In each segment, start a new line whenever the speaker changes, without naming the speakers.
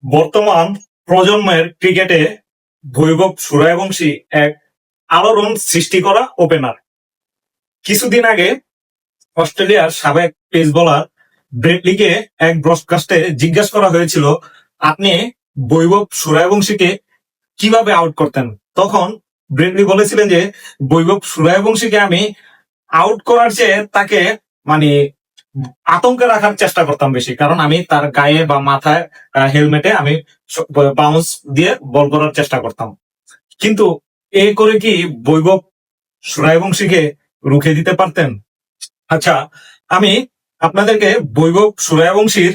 বর্তমান প্রজন্মের ক্রিকেটে বৈভব সূর্যবংশী এক আলোড়ন সৃষ্টি করা ওপেনার। কিছুদিন আগে অস্ট্রেলিয়ার সাবেক পেস বোলার ব্রেটলিকে এক ব্রডকাস্টে জিজ্ঞাসা করা হয়েছিল, আপনি বৈভব সূর্যবংশীকে কিভাবে আউট করতেন। তখন ব্রেটলি বলেছিলেন যে বৈভব সূর্যবংশীকে আমি আউট করার চেয়ে তাকে মানে আতঙ্কে রাখার চেষ্টা করতাম বেশি, কারণ আমি তার গায়ে বা মাথায় হেলমেটে আমি বাউন্স দিয়ে বল করার চেষ্টা করতাম। কিন্তু এ করে কি বৈভব সূর্যবংশীকে রুখে দিতে পারতেন? আচ্ছা, আমি আপনাদেরকে বৈভব সূর্যবংশীর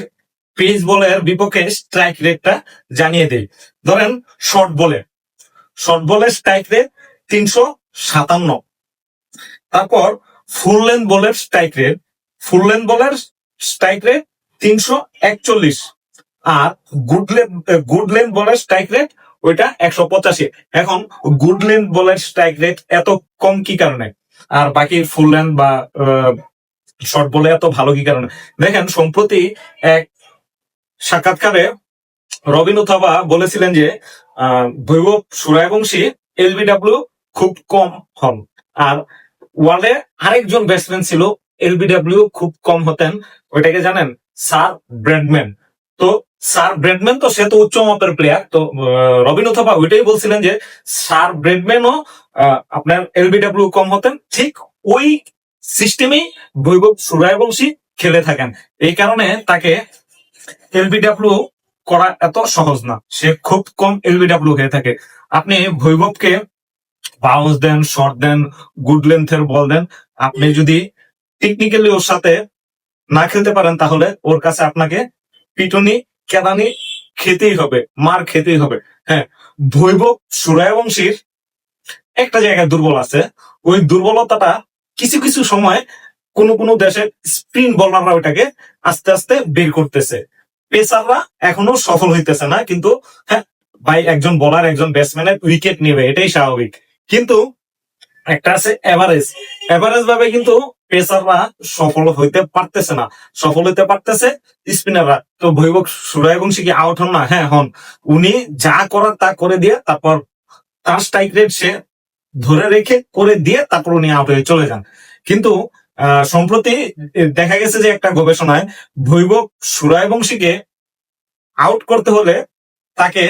পেস বলের বিপক্ষে স্ট্রাইক রেটটা জানিয়ে দিই। ধরেন শর্ট বলের স্ট্রাইক রেট 357। তারপর ফুল লেন্থ বলের স্ট্রাইক রেট 341। আর গুড লেন্থ বলের স্ট্রাইক রেট ওইটা 185। এখন গুড লেন্থ বলের স্ট্রাইক রেট এত কম কি কারণে, আর বাকি ফুল লেন্থ বা শর্ট বলে এত ভালো কি কারণে? দেখেন, সম্প্রতি এক সাক্ষাৎকারে রবিন উথাবা বলেছিলেন যে বৈভব সূর্যবংশী এলবিডব্লিউ খুব কম হন, আর ওয়ার্ল্ডে আরেকজন ব্যাটসম্যান ছিল এলবিডব্লিউ খুব কম হতেন। ওইটাকে জানেন? Sir Bradman. তো স্যার ব্র্যাডম্যান তো সে তো উচ্চ মাপের প্লেয়ার, তো রবিন উথাবা ওইটাই বলছিলেন যে স্যার ব্র্যাডম্যানও আপনার এলবিডব্লিউ কম হতেন। ঠিক ওই সিস্টেমেই বৈভব সূর্যবংশী খেলে থাকেন। এই কারণে তাকে এলবিডব্লিউ করা এত সহজ না, সে খুব কম এলবিডব্লিউ হয়ে থাকে। আপনি বৈভবকে বাউন্স দেন, শর্ট দেন, গুড লেন্থের বল দেন, আপনি যদি টেকনিক্যালি ওর সাথে না খেলতে পারেন তাহলে ওর কাছে আপনাকে পিটুনি, কেদানি খেতেই হবে, মার খেতেই হবে। হ্যাঁ, বৈভব সূর্যবংশীর একটা জায়গায় দুর্বল আছে। ওই দুর্বলতাটা কিছু কিছু সময় কোন দেশে স্পিন বলাররা ওইটাকে আস্তে আস্তে বের করতেছে। পেসাররা এখনো সফল হইতেছে না, কিন্তু হ্যাঁ ভাই, একজন বোলার একজন ব্যাটসম্যানের উইকেট নেবে, এটাই স্বাভাবিক। কিন্তু একটা আছে এভারেজ ভাবে কিন্তু পেসাররা সফল হইতে পারতেছে না, সফল হইতে পারতেছে স্পিনাররা। তো বৈভব সূর্যবংশী কি আউট হন না? হ্যাঁ হন। উনি যা করার তা করে দিয়ে তারপর তার স্ট্রাইক রেট সে ধরে রেখে করে দিয়ে তারপর উনি আউট হয়ে চলে যান। কিন্তু সম্প্রতি দেখা গেছে যে একটা গবেষণায় বৈভব সূর্যবংশীকে আউট করতে হলে তাকে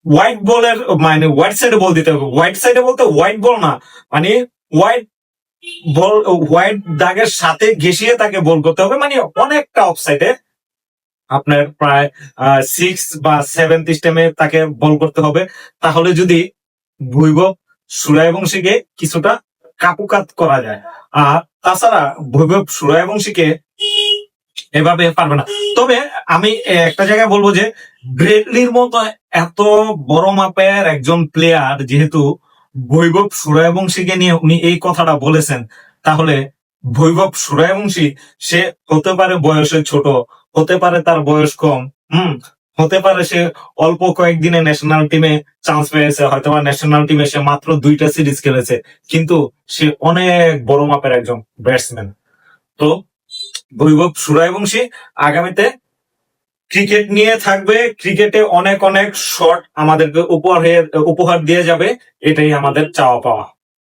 হোয়াইট বলের মানে হোয়াইট সাইডে বল দিতে হবে। হোয়াইট সাইডে বলতে হোয়াইট বল না, মানে হোয়াইট বল, হোয়াইট দাগের সাথে ঘেঁষিয়ে তাকে বল করতে হবে, মানে অনেকটা অফ সাইডে আপনার প্রায় 6 বা 7 সিস্টেমে তাকে বল করতে হবে। তাহলে যদি বৈভব সূর্যবংশীকে কিছুটা কাপুকাত করা যায়। আর তাছাড়া বৈভব সূর্যবংশীকে এভাবে পারবে না। তবে আমি একটা জায়গায় বলবো যে ব্রেডলির মতো এত বড় মাপের একজন প্লেয়ার যেহেতু বৈভব সূর্যবংশীকে নিয়ে উনি এই কথাটা বলেছেন, তাহলে বৈভব সূর্যবংশী সে হতে পারে বয়সে ছোট, হতে পারে তার বয়স কম, হতে পারে সে অল্প কয়েকদিনে ন্যাশনাল টিমে চান্স পেয়েছে, হয়তো বা ন্যাশনাল টিমে সে মাত্র 2টা সিরিজ খেলেছে, কিন্তু সে অনেক বড় মাপের একজন ব্যাটসম্যান। তো বৈভব সূর্যবংশী আগামীতে ক্রিকেট নিয়ে থাকবে, ক্রিকেটে অনেক অনেক শট আমাদেরকে উপহার দিয়ে যাবে, এটাই আমাদের চাওয়া পাওয়া।